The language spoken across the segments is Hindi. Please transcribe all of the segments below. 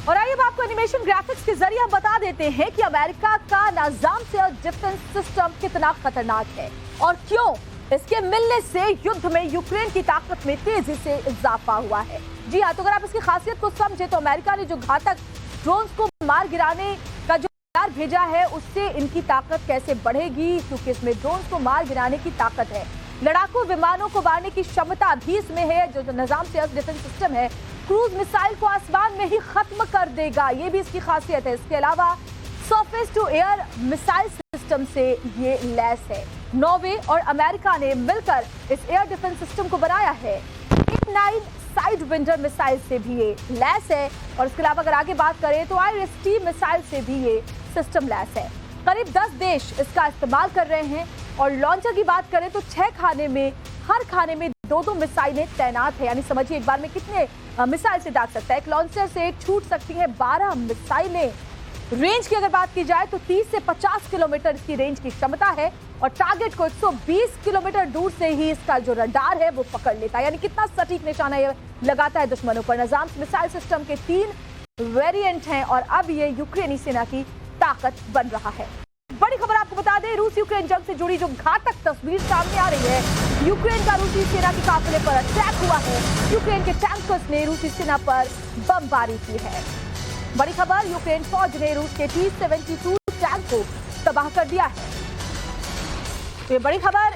और आइए आपको एनिमेशन ग्राफिक्स के जरिए हम बता देते हैं कि अमेरिका का नाजाम से डिफेंस सिस्टम कितना खतरनाक है और क्यों इसके मिलने से युद्ध में यूक्रेन की ताकत में तेजी से इजाफा हुआ है। जी हाँ, तो अगर आप इसकी खासियत को समझे तो अमेरिका ने जो घातक ड्रोन्स को मार गिराने का जो हथियार भेजा है उससे इनकी ताकत कैसे बढ़ेगी, क्योंकि इसमें ड्रोन्स को मार गिराने की ताकत है, लड़ाकू विमानों को मारने की क्षमता भी इसमें है। जो निजाम से डिफेंस सिस्टम है क्रूज मिसाइल को आसमान में ही खत्म कर देगा, ये भी इसकी खासियत है। इसके अलावा surface to air missile system से ये लैस है। नॉर्वे और अमेरिका ने मिलकर इस एयर डिफेंस सिस्टम को बनाया है। 9 साइड विंडर मिसाइल से भी ये लैस है और इसके अलावा अगर आगे बात करें तो IRIS-T मिसाइल से भी ये सिस्टम लैस है। करीब 10 देश इसका इस्तेमाल कर रहे हैं और लॉन्चर की बात करें तो 6 खाने में, हर खाने में 2-2 मिसाइलें तैनात है, यानी समझिए एक बार में कितने मिसाइल से दाग सकता है। एक लॉन्चर से छूट सकती है 12 मिसाइलें। रेंज की अगर बात की जाए तो 30 से 50 किलोमीटर इसकी रेंज की क्षमता है और टारगेट को 120 किलोमीटर दूर से ही इसका जो रडार है वो पकड़ लेता है, यानी कितना सटीक निशाना ये लगाता है दुश्मनों पर। निजाम मिसाइल सिस्टम के 3 वेरिएंट हैं और अब ये यूक्रेनी सेना की ताकत बन रहा है। बड़ी खबर आपको बता दें, रूस यूक्रेन जंग से जुड़ी जो घातक तस्वीर सामने आ रही है। यूक्रेन का रूसी सेना के काफिले पर अटैक हुआ है। यूक्रेन के टैंकर्स ने रूसी सेना पर बमबारी की है। बड़ी खबर, यूक्रेन फौज ने रूस के T-72 टैंक को तबाह कर दिया है। तो ये बड़ी खबर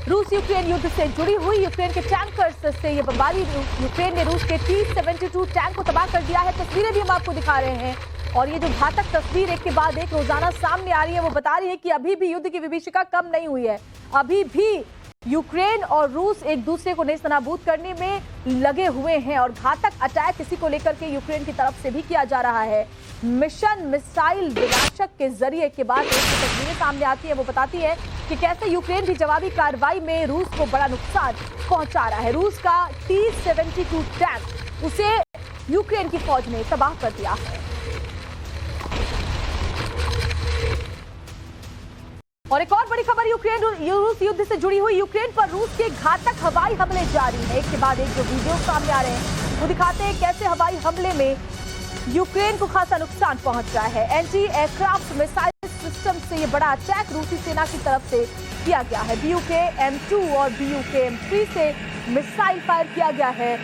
रूस यूक्रेन युद्ध से जुड़ी हुई। यूक्रेन के टैंकर्स से ये बमबारी, यूक्रेन ने रूस के T-72 टैंक को तबाह कर दिया है। तस्वीरें भी हम आपको दिखा रहे हैं और ये जो घातक तस्वीर एक के बाद एक रोजाना सामने आ रही है वो बता रही है कि अभी भी युद्ध की विभीषिका कम नहीं हुई है। अभी भी यूक्रेन और रूस एक दूसरे को नेस्तनाबूद करने में लगे हुए हैं और घातक अटैक इसी को लेकर के यूक्रेन की तरफ से भी किया जा रहा है। मिशन मिसाइल विनाशक के जरिए के बाद जो तस्वीरें सामने आती है वो बताती है कि कैसे यूक्रेन भी जवाबी कार्रवाई में रूस को बड़ा नुकसान पहुंचा रहा है। रूस का T-72 टैंक उसे यूक्रेन की फौज ने तबाह कर दिया है। और एक और बड़ी खबर, यूक्रेन रूस युद्ध से जुड़ी हुई। यूक्रेन पर रूस के घातक हवाई हमले जारी हैं। एक के बाद एक जो वीडियो सामने आ रहे हैं वो दिखाते हैं कैसे हवाई हमले में यूक्रेन को खासा नुकसान पहुंच रहा है। एंटी एयरक्राफ्ट मिसाइल सिस्टम से ये बड़ा अटैक रूसी सेना की तरफ से किया गया है। BUK-M2 और BUK-M3 से मिसाइल फायर किया गया है।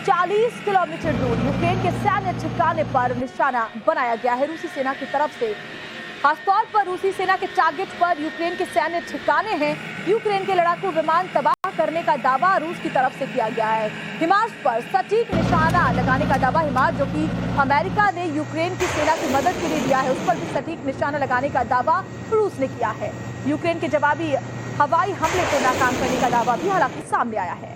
40 किलोमीटर दूर यूक्रेन के सैन्य ठिकाने पर निशाना बनाया गया है रूसी सेना की तरफ से। खासतौर पर रूसी सेना के टारगेट पर यूक्रेन के सैन्य ठिकाने हैं। यूक्रेन के लड़ाकू विमान तबाह करने का दावा रूस की तरफ से किया गया है। हिमार्स पर सटीक निशाना लगाने का दावा, हिमार्स जो कि अमेरिका ने यूक्रेन की सेना की मदद के लिए दिया है, उस पर भी सटीक निशाना लगाने का दावा रूस ने किया है। यूक्रेन के जवाबी हवाई हमले को नाकाम करने का दावा भी हालांकि सामने आया है।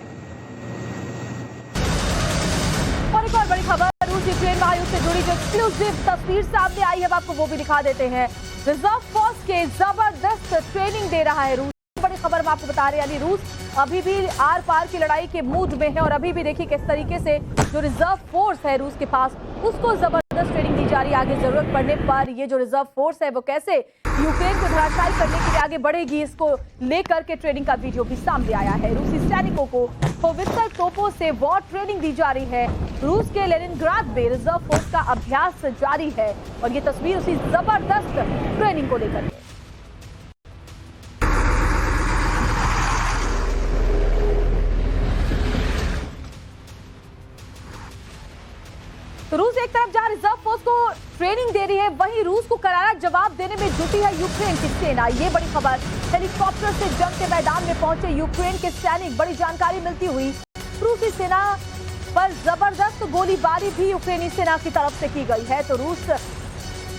और एक और बड़ी खबर, रूस यूक्रेन महायुद्ध से जुड़ी जो एक्सक्लूसिव तस्वीर सामने आई है आपको वो भी दिखा देते हैं। रिजर्व फोर्स के जबरदस्त ट्रेनिंग दे रहा है रूस। बड़ी खबर हम आपको बता रहे हैं, यानी रूस अभी भी आर पार की लड़ाई के मूड में है और अभी भी देखिए किस तरीके से जो रिजर्व फोर्स है रूस के पास उसको जबरदस्त ट्रेनिंग दी जा रही है। आगे जरूरत पड़ने पर ये जो रिजर्व फोर्स है वो कैसे यूक्रेन को धराशायी करने के लिए आगे बढ़ेगी, इसको लेकर के ट्रेनिंग का वीडियो भी सामने आया है। रूसी सैनिकों को होवित्जर तोपों से वॉर ट्रेनिंग दी जा रही है। रूस के लेनिनग्राद में रिजर्व फोर्स का अभ्यास जारी है और ये तस्वीर उसी जबरदस्त ट्रेनिंग को लेकर है। तो रूस एक तरफ जहां रिजर्व फोर्स को ट्रेनिंग दे रही है, वहीं रूस को करारा जवाब देने में जुटी है यूक्रेन की सेना। ये बड़ी खबर, हेलीकॉप्टर से जंग के मैदान में पहुंचे यूक्रेन के सैनिक। बड़ी जानकारी मिलती हुई रूसी सेना पर जबरदस्त गोलीबारी भी यूक्रेनी सेना की तरफ से की गई है। तो रूस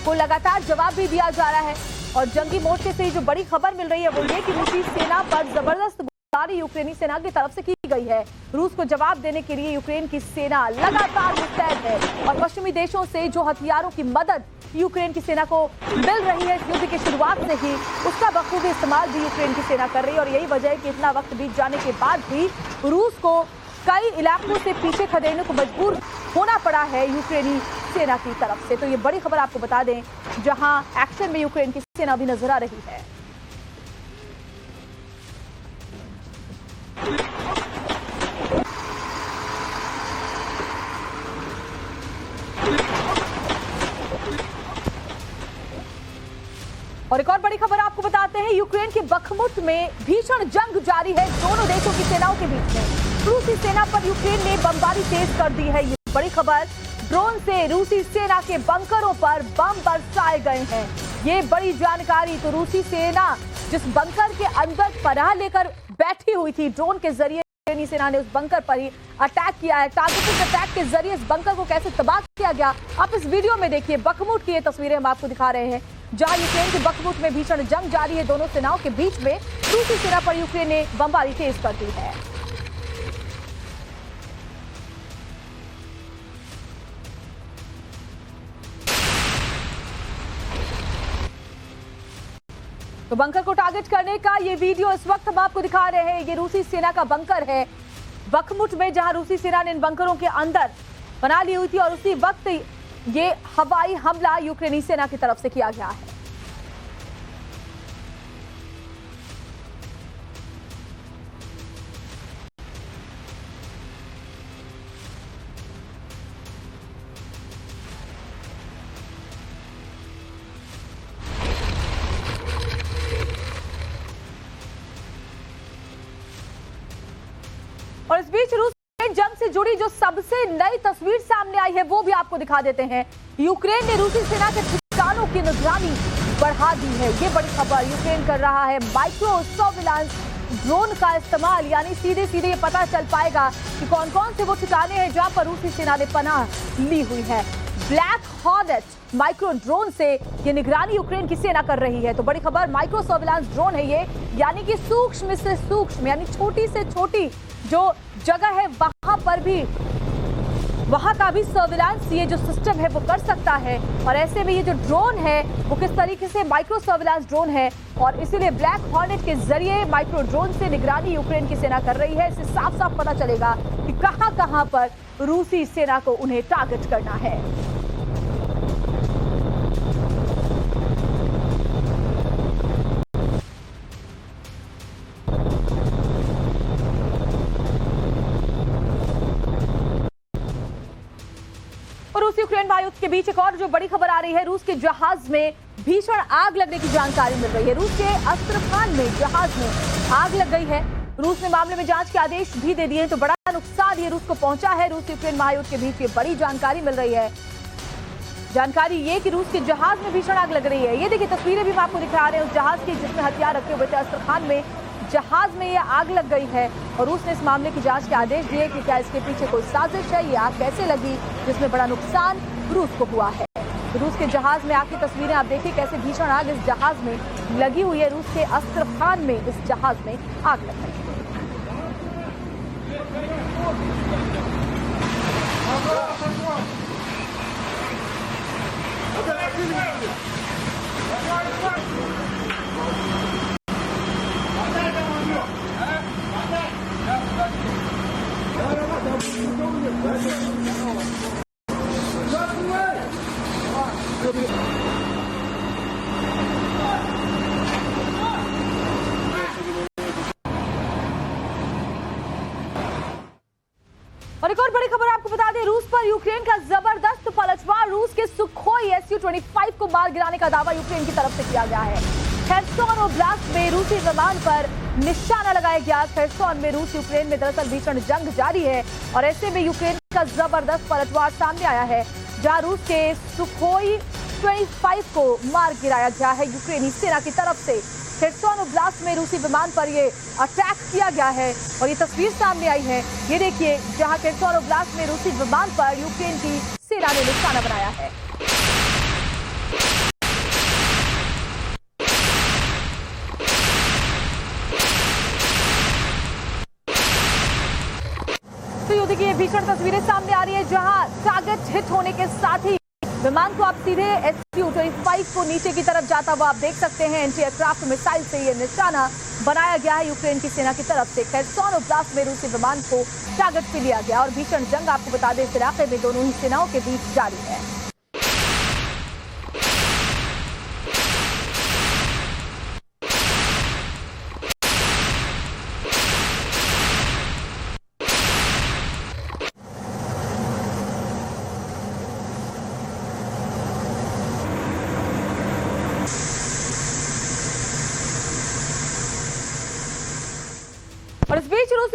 को लगातार जवाब भी दिया जा रहा है और जंगी मोर्चे से जो बड़ी खबर मिल रही है वो ये कि रूसी सेना पर जबरदस्त यूक्रेनी सेना की तरफ से की गई है। रूस को जवाब देने के लिए यूक्रेन की सेना लगातार मुस्तैद है और पश्चिमी देशों से जो हथियारों की मदद यूक्रेन की सेना को मिल रही है इस युद्ध की शुरुआत से ही, उसका बखूबी इस्तेमाल भी यूक्रेन की सेना कर रही है। और यही वजह है कि इतना वक्त बीत जाने के बाद भी रूस को कई इलाकों से पीछे खदेड़ने को मजबूर होना पड़ा है यूक्रेनी सेना की तरफ से। तो ये बड़ी खबर आपको बता दें, जहां एक्शन में यूक्रेन की सेना भी नजर आ रही है। और एक और बड़ी खबर आपको बताते हैं, यूक्रेन के बखमुत में भीषण जंग जारी है दोनों देशों की सेनाओं के बीच में। रूसी सेना पर यूक्रेन ने बमबारी तेज कर दी है। ये बड़ी खबर, ड्रोन से रूसी सेना के बंकरों पर बम बरसाए गए हैं। ये बड़ी जानकारी। तो रूसी सेना जिस बंकर के अंदर पनाह लेकर बैठी हुई थी, ड्रोन के जरिए यूक्रेनी सेना ने उस बंकर पर ही अटैक किया है। टारगेटेड अटैक के जरिए इस बंकर को कैसे तबाह किया गया, आप इस वीडियो में देखिए। बखमुत की ये तस्वीरें हम आपको दिखा रहे हैं, जहां यूक्रेन के बखमुत में भीषण जंग जारी है दोनों सेनाओं के बीच में। रूसी सेना पर यूक्रेन ने बमबारी तेज कर दी है। तो बंकर को टारगेट करने का ये वीडियो इस वक्त हम आपको दिखा रहे हैं। ये रूसी सेना का बंकर है बखमुत में, जहां रूसी सेना ने इन बंकरों के अंदर बना ली हुई थी और उसी वक्त ये हवाई हमला यूक्रेनी सेना की तरफ से किया गया है। और इस बीच रूस में जंग से जुड़ी जो सबसे नई तस्वीर सामने आई है वो भी आपको दिखा देते हैं। यूक्रेन ने रूसी सेना के ठिकानों की निगरानी बढ़ा दी है। ये बड़ी खबर, यूक्रेन कर रहा है माइक्रो सर्विलांस ड्रोन का इस्तेमाल, यानी सीधे सीधे ये पता चल पाएगा कि कौन कौन से वो ठिकाने हैं जहां पर रूसी सेना ने पनाह ली हुई है। ब्लैक हॉर्नेट माइक्रो ड्रोन से ये निगरानी यूक्रेन की सेना कर रही है। तो बड़ी खबर, माइक्रो सर्विलांस ड्रोन है ये, यानी कि सूक्ष्म से सूक्ष्म, यानी छोटी से छोटी जो जगह है वहां का भी सर्विलांस ये जो सिस्टम है वो कर सकता है। और ऐसे में ये जो ड्रोन है वो किस तरीके से माइक्रो सर्विलांस ड्रोन है, और इसीलिए ब्लैक हॉर्नेट के जरिए माइक्रो ड्रोन से निगरानी यूक्रेन की सेना कर रही है। इससे साफ साफ पता चलेगा कि कहां कहां पर रूसी सेना को उन्हें टारगेट करना है। रूस यूक्रेन महायुद्ध के बीच एक और जो बड़ी खबर आ रही है, रूस के जहाज में भीषण आग लगने की जानकारी मिल रही है। रूस के अस्त्रखान में जहाज में आग लग गई है। रूस ने मामले में जांच के आदेश भी दे दिए हैं। तो बड़ा नुकसान ये रूस को पहुंचा है। रूस यूक्रेन महायुद्ध के बीच ये बड़ी जानकारी मिल रही है। जानकारी ये कि रूस के जहाज में भीषण आग लग रही है। ये देखिए तस्वीरें भी हम आपको दिखा रहे हैं उस जहाज की जिसमें हथियार रखे हुए थे। अस्त्रखान में जहाज में ये आग लग गई है और रूस ने इस मामले की जांच के आदेश दिए कि क्या इसके पीछे कोई साजिश है, ये आग कैसे लगी, जिसमें बड़ा नुकसान रूस को हुआ है। तो रूस के जहाज में आग की तस्वीरें आप देखिए, कैसे भीषण आग इस जहाज में लगी हुई है। रूस के अस्त्रखान में इस जहाज में आग लग गई है। और एक और बड़ी खबर आपको बता दें, रूस पर यूक्रेन का जबरदस्त पलटवार। रूस के सुखोई Su-25 को मार गिराने का दावा यूक्रेन की तरफ से किया गया है। खेर्सोन ओब्लास्ट में रूसी विमान पर निशाना लगाया गया। खेर्सोन में रूस यूक्रेन में दरअसल भीषण जंग जारी है और ऐसे में यूक्रेन का जबरदस्त पलटवार सामने आया है, जहां रूस के सुखोई 25 को मार गिराया गया है यूक्रेनी सेना की तरफ से। खेर्सोन ओब्लास्ट में रूसी विमान पर ये अटैक किया गया है और ये तस्वीर सामने आई है। ये देखिए, जहां खेर्सोन ओब्लास्ट में रूसी विमान पर यूक्रेन की सेना ने निशाना बनाया है। तो ये देखिए भीषण तस्वीरें सामने आ रही है, जहां टारगेट हिट होने के साथ ही विमान को आप सीधे Su-25 को नीचे की तरफ जाता हुआ आप देख सकते हैं। एंटी एयरक्राफ्ट मिसाइल से ये निशाना बनाया गया है यूक्रेन की सेना की तरफ से। खेर्सोन ओब्लास्ट में रूसी विमान को टारगेट पे लिया गया और भीषण जंग आपको बता दें इस इलाके में दोनों ही सेनाओं के बीच जारी है।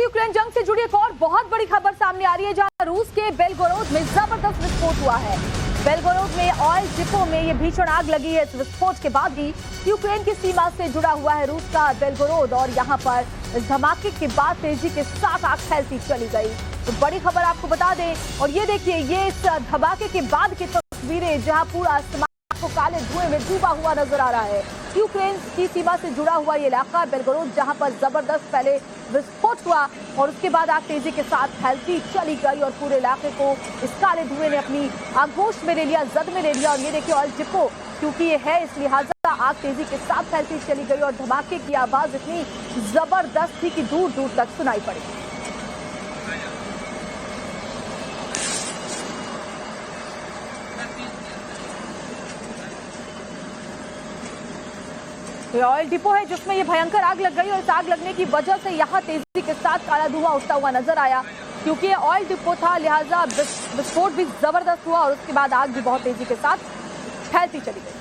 यूक्रेन जंग से जुड़ी एक और बहुत बड़ी खबर सामने आ रही है, जहां रूस के बेलगोरोद में जबरदस्त विस्फोट हुआ है। बेलगोरोद में ऑयल डिपो में ये भीषण आग लगी है। इस विस्फोट के बाद ही यूक्रेन की सीमा से जुड़ा हुआ है रूस का बेलगोरोद, और यहाँ पर इस धमाके के बाद तेजी के साथ आग फैलती चली गई। तो बड़ी खबर आपको बता दें, और ये देखिए, ये इस धमाके के बाद की तस्वीरें, जहाँ पूरा आसमान को काले धुएं में डूबा हुआ नजर आ रहा है। यूक्रेन की सीमा से जुड़ा हुआ ये इलाका बेलगोरोद, जहां पर जबरदस्त पहले विस्फोट हुआ और उसके बाद आग तेजी के साथ फैलती चली गई और पूरे इलाके को इस काले धुएं ने अपनी आगोश में ले लिया, जद में ले लिया। और ये देखिए, ऑयल डिपो क्योंकि ये है, इस लिहाजा आग तेजी के साथ फैलती चली गई और धमाके की आवाज इतनी जबरदस्त थी कि दूर दूर तक सुनाई पड़ी। ऑयल डिपो है जिसमें ये भयंकर आग लग गई, और इस आग लगने की वजह से यहाँ तेजी के साथ काला धुआं उठता हुआ नजर आया। क्योंकि ये ऑयल डिपो था, लिहाजा विस्फोट भी जबरदस्त हुआ और उसके बाद आग भी बहुत तेजी के साथ फैलती चली गई।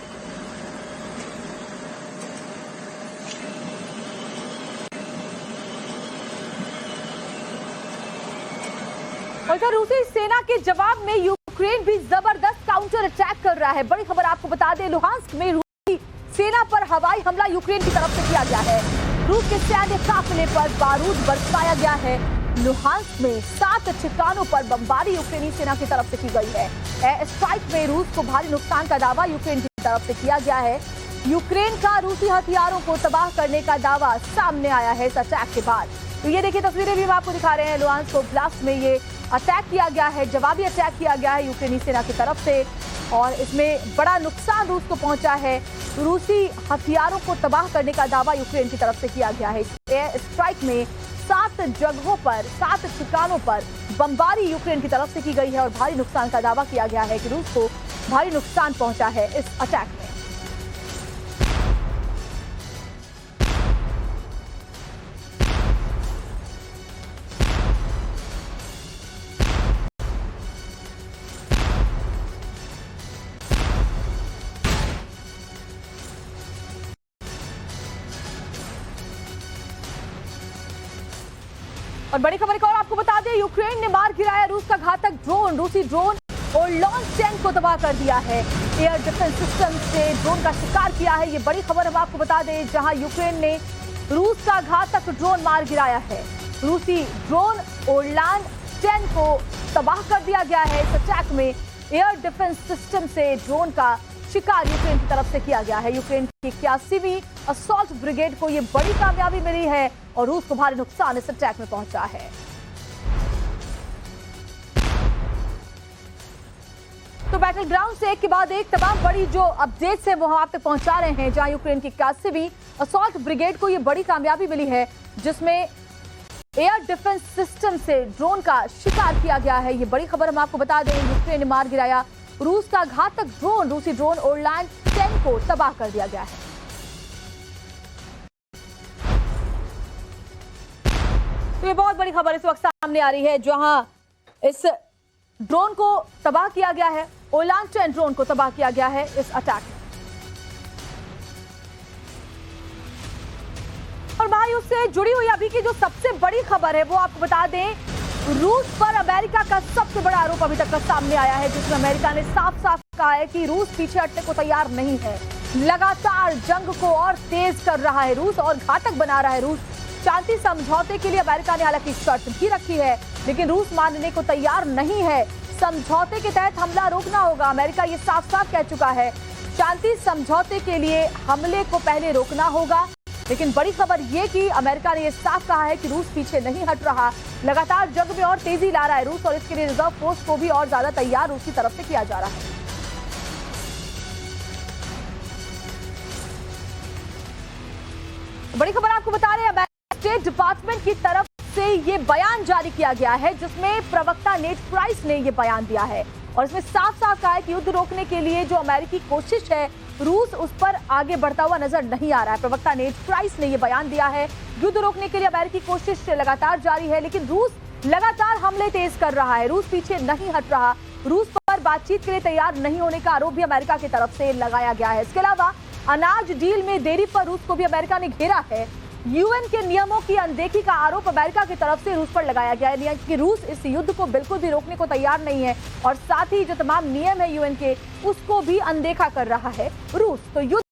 और इधर रूसी सेना के जवाब में यूक्रेन भी जबरदस्त काउंटर अटैक कर रहा है। बड़ी खबर आपको बता दें, लुहांस्क में सेना पर हवाई हमला यूक्रेन की तरफ से किया गया है। रूस के सैन्य काफिले पर बारूद बरसाया गया है। लुहांस्क में 7 ठिकानों पर बमबारी यूक्रेनी सेना की तरफ से की गई है। एयर स्ट्राइक में रूस को भारी नुकसान का दावा यूक्रेन की तरफ से किया गया है। यूक्रेन का रूसी हथियारों को तबाह करने का दावा सामने आया है इस अटैक के बाद। तो ये देखिए, तस्वीरें भी हम आपको दिखा रहे हैं। लुहांस्क ओब्लास्ट में ये अटैक किया गया है, जवाबी अटैक किया गया है यूक्रेनी सेना की तरफ से, और इसमें बड़ा नुकसान रूस को पहुंचा है। रूसी हथियारों को तबाह करने का दावा यूक्रेन की तरफ से किया गया है। एयर स्ट्राइक में 7 जगहों पर, 7 ठिकानों पर बमबारी यूक्रेन की तरफ से की गई है और भारी नुकसान का दावा किया गया है कि रूस को भारी नुकसान पहुंचा है इस अटैक में। और बड़ी खबर एक और आपको बता दें, यूक्रेन ने मार गिराया रूस का घातक ड्रोन। रूसी ड्रोन और लॉन्च टैंक को तबाह कर दिया है। एयर डिफेंस सिस्टम से ड्रोन का शिकार किया है। ये बड़ी खबर हम आपको बता दें, जहां यूक्रेन ने रूस का घातक ड्रोन मार गिराया है। रूसी ड्रोन और लॉन्च टैंक को तबाह कर दिया गया है। इस अटैक में एयर डिफेंस सिस्टम से ड्रोन का शिकार यूक्रेन की तरफ से किया गया है। यूक्रेन की 81वीं असॉल्ट ब्रिगेड को यह बड़ी कामयाबी मिली है और रूस को भारी नुकसान इस अटैक में पहुंचा है। तो बैटल ग्राउंड से एक के बाद एक तमाम बड़ी जो अपडेट्स है वो हम आप तक पहुंचा रहे हैं, जहां यूक्रेन की 81वीं असॉल्ट ब्रिगेड को यह बड़ी कामयाबी मिली है, जिसमें एयर डिफेंस सिस्टम से ड्रोन का शिकार किया गया है। ये बड़ी खबर हम आपको बता दें, यूक्रेन ने मार गिराया रूस का घातक ड्रोन। रूसी ड्रोन ओरलैंड 10 को तबाह कर दिया गया है। तो ये बहुत बड़ी खबर इस वक्त सामने आ रही है, जहां इस ड्रोन को तबाह किया गया है, ओरलैंड 10 ड्रोन को तबाह किया गया है इस अटैक में। और भाई, उससे जुड़ी हुई अभी की जो सबसे बड़ी खबर है वो आपको बता दें, रूस पर अमेरिका का सबसे बड़ा आरोप अभी तक का सामने आया है, जिसमें अमेरिका ने साफ साफ कहा है कि रूस पीछे हटने को तैयार नहीं है। लगातार जंग को और तेज कर रहा है रूस और घातक बना रहा है रूस। शांति समझौते के लिए अमेरिका ने हालांकि शर्त भी रखी है, लेकिन रूस मानने को तैयार नहीं है। समझौते के तहत हमला रोकना होगा, अमेरिका ये साफ साफ कह चुका है। शांति समझौते के लिए हमले को पहले रोकना होगा, लेकिन बड़ी खबर ये कि अमेरिका ने यह साफ कहा है कि रूस पीछे नहीं हट रहा। लगातार जंग में और तेजी ला रहा है रूस, और इसके लिए रिजर्व फोर्स को भी और ज्यादा तैयार रूस की तरफ से किया जा रहा है। बड़ी खबर आपको बता रहे हैं, अमेरिकी स्टेट डिपार्टमेंट की तरफ से ये बयान जारी किया गया है, जिसमें प्रवक्ता नेड प्राइस ने यह बयान दिया है और इसमें साफ साफ कहा है कि युद्ध रोकने के लिए जो अमेरिकी कोशिश है, रूस उस पर आगे बढ़ता हुआ नजर नहीं आ रहा है। प्रवक्ता नेड प्राइस ने यह बयान दिया है, युद्ध रोकने के लिए अमेरिकी कोशिश लगातार जारी है, लेकिन रूस लगातार हमले तेज कर रहा है। रूस पीछे नहीं हट रहा। रूस पर बातचीत के लिए तैयार नहीं होने का आरोप भी अमेरिका की तरफ से लगाया गया है। इसके अलावा अनाज डील में देरी पर रूस को भी अमेरिका ने घेरा है। यूएन के नियमों की अनदेखी का आरोप अमेरिका की तरफ से रूस पर लगाया गया है कि रूस इस युद्ध को बिल्कुल भी रोकने को तैयार नहीं है और साथ ही जो तमाम नियम है यूएन के उसको भी अनदेखा कर रहा है रूस। तो युद्ध